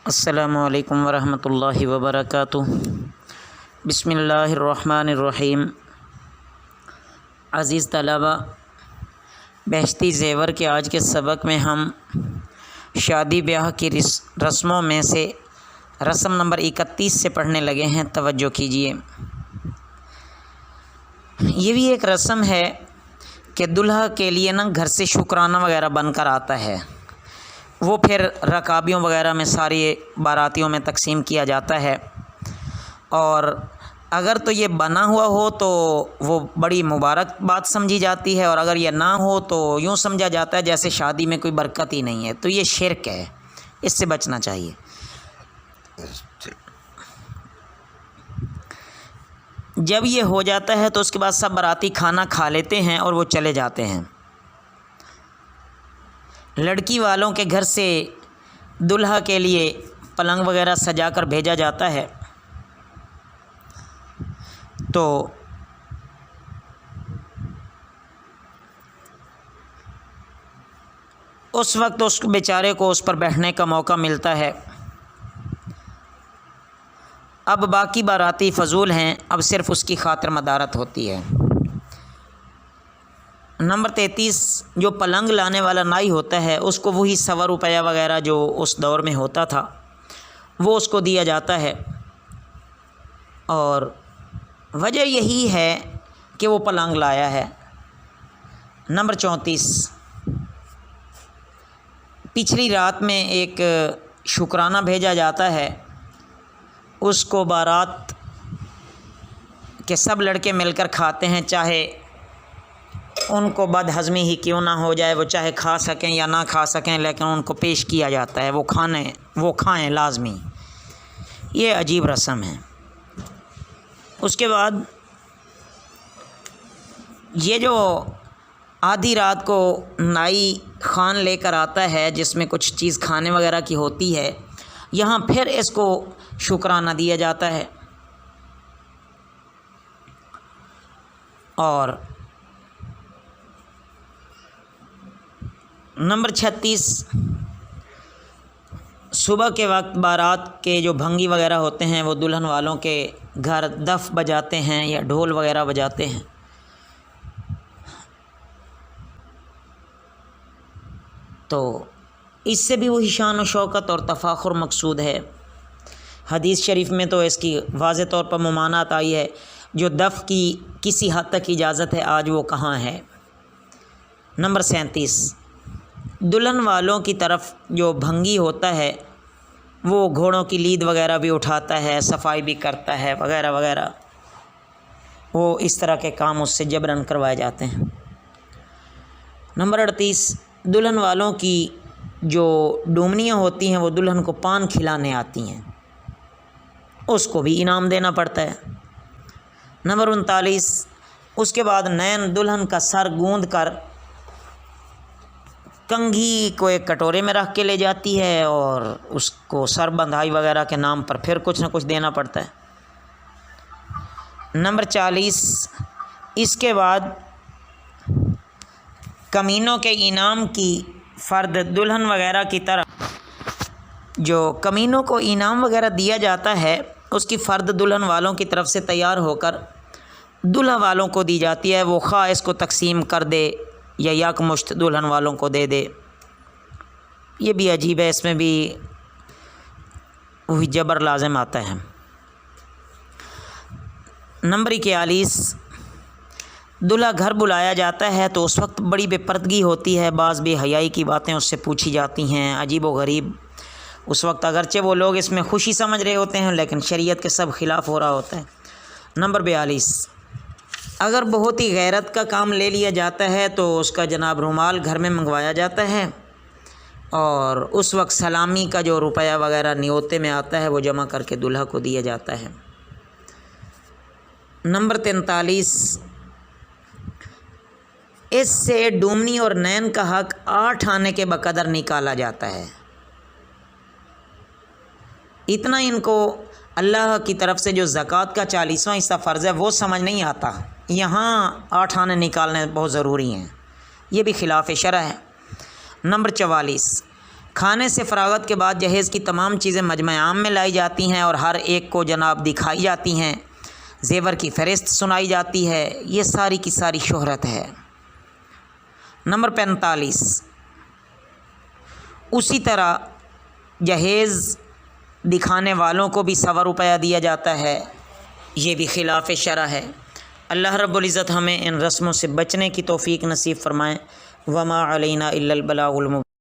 السلام علیکم ورحمۃ اللہ وبرکاتہ۔ بسم اللہ الرحمن الرحیم۔ عزیز طلبہ، بہشتی زیور کے آج کے سبق میں ہم شادی بیاہ کی رسموں میں سے رسم نمبر 31 سے پڑھنے لگے ہیں۔ توجہ کیجیے۔ یہ بھی ایک رسم ہے کہ دلہا کے لیے گھر سے شکرانہ وغیرہ بن کر آتا ہے، وہ پھر رکابیوں وغیرہ میں ساری باراتیوں میں تقسیم کیا جاتا ہے، اور اگر تو یہ بنا ہوا ہو تو وہ بڑی مبارک بات سمجھی جاتی ہے، اور اگر یہ نہ ہو تو یوں سمجھا جاتا ہے جیسے شادی میں کوئی برکت ہی نہیں ہے، تو یہ شرک ہے، اس سے بچنا چاہیے۔ جب یہ ہو جاتا ہے تو اس کے بعد سب باراتی کھانا کھا لیتے ہیں اور وہ چلے جاتے ہیں۔ لڑکی والوں کے گھر سے دلہا کے لیے پلنگ وغیرہ سجا کر بھیجا جاتا ہے، تو اس وقت اس بیچارے کو اس پر بیٹھنے کا موقع ملتا ہے۔ اب باقی باراتی فضول ہیں، اب صرف اس کی خاطر مدارت ہوتی ہے۔ نمبر 33، جو پلنگ لانے والا نائی ہوتا ہے اس کو وہی 100 روپیہ وغیرہ جو اس دور میں ہوتا تھا وہ اس کو دیا جاتا ہے، اور وجہ یہی ہے کہ وہ پلنگ لایا ہے۔ نمبر 34، پچھلی رات میں ایک شکرانہ بھیجا جاتا ہے، اس کو بارات کے سب لڑکے مل کر کھاتے ہیں، چاہے ان کو بد ہضمی ہی کیوں نہ ہو جائے، وہ چاہے کھا سکیں یا نہ کھا سکیں، لیکن ان کو پیش کیا جاتا ہے، وہ کھائیں لازمی۔ یہ عجیب رسم ہے۔ اس کے بعد یہ جو آدھی رات کو نائی خوان لے کر آتا ہے جس میں کچھ چیز کھانے وغیرہ کی ہوتی ہے، یہاں پھر اس کو شکرانہ دیا جاتا ہے۔ اور نمبر 36، صبح کے وقت بارات کے جو بھنگی وغیرہ ہوتے ہیں وہ دلہن والوں کے گھر دف بجاتے ہیں یا ڈھول وغیرہ بجاتے ہیں، تو اس سے بھی وہی شان و شوکت اور تفاخر مقصود ہے۔ حدیث شریف میں تو اس کی واضح طور پر ممانعت آئی ہے، جو دف کی کسی حد تک اجازت ہے آج وہ کہاں ہے۔ نمبر 37، دلہن والوں کی طرف جو بھنگی ہوتا ہے وہ گھوڑوں کی لید وغیرہ بھی اٹھاتا ہے، صفائی بھی کرتا ہے وغیرہ وغیرہ، وہ اس طرح کے کام اس سے جبراً کروائے جاتے ہیں۔ نمبر 38، دلہن والوں کی جو ڈومنیاں ہوتی ہیں وہ دلہن کو پان کھلانے آتی ہیں، اس کو بھی انعام دینا پڑتا ہے۔ نمبر 39، اس کے بعد نین دلہن کا سر گوندھ کر کنگھی کو ایک کٹورے میں رکھ کے لے جاتی ہے، اور اس کو سر بندھائی وغیرہ کے نام پر پھر کچھ نہ کچھ دینا پڑتا ہے۔ نمبر 40، اس کے بعد کمینوں کے انعام کی فرد دلہن وغیرہ کی طرف جو کمینوں کو انعام وغیرہ دیا جاتا ہے اس کی فرد دلہن والوں کی طرف سے تیار ہو کر دلہا والوں کو دی جاتی ہے، وہ خواہ اس کو تقسیم کر دے یا یک مشت دلہن والوں کو دے دے۔ یہ بھی عجیب ہے، اس میں بھی وہی جبر لازم آتا ہے۔ نمبر 41، دلہا گھر بلایا جاتا ہے تو اس وقت بڑی بے پردگی ہوتی ہے، بعض بے حیائی کی باتیں اس سے پوچھی جاتی ہیں، عجیب و غریب۔ اس وقت اگرچہ وہ لوگ اس میں خوشی سمجھ رہے ہوتے ہیں لیکن شریعت کے سب خلاف ہو رہا ہوتا ہے۔ نمبر 42، اگر بہت ہی غیرت کا کام لے لیا جاتا ہے تو اس کا جناب رومال گھر میں منگوایا جاتا ہے، اور اس وقت سلامی کا جو روپیہ وغیرہ نیوتے میں آتا ہے وہ جمع کر کے دلہا کو دیا جاتا ہے۔ نمبر 43، اس سے ڈومنی اور نین کا حق 8 آنے کے بقدر نکالا جاتا ہے۔ اتنا ان کو اللہ کی طرف سے جو زکوٰۃ کا 40واں حصہ فرض ہے وہ سمجھ نہیں آتا، یہاں 8 آنے نکالنے بہت ضروری ہیں، یہ بھی خلاف شرع ہے۔ نمبر 44، کھانے سے فراغت کے بعد جہیز کی تمام چیزیں مجمع عام میں لائی جاتی ہیں اور ہر ایک کو جناب دکھائی جاتی ہیں، زیور کی فہرست سنائی جاتی ہے، یہ ساری کی ساری شہرت ہے۔ نمبر 45، اسی طرح جہیز دکھانے والوں کو بھی 100 روپیہ دیا جاتا ہے، یہ بھی خلاف شرع ہے۔ اللہ رب العزت ہمیں ان رسموں سے بچنے کی توفیق نصیب فرمائیں۔ وما علینا الا البلاغ المبین۔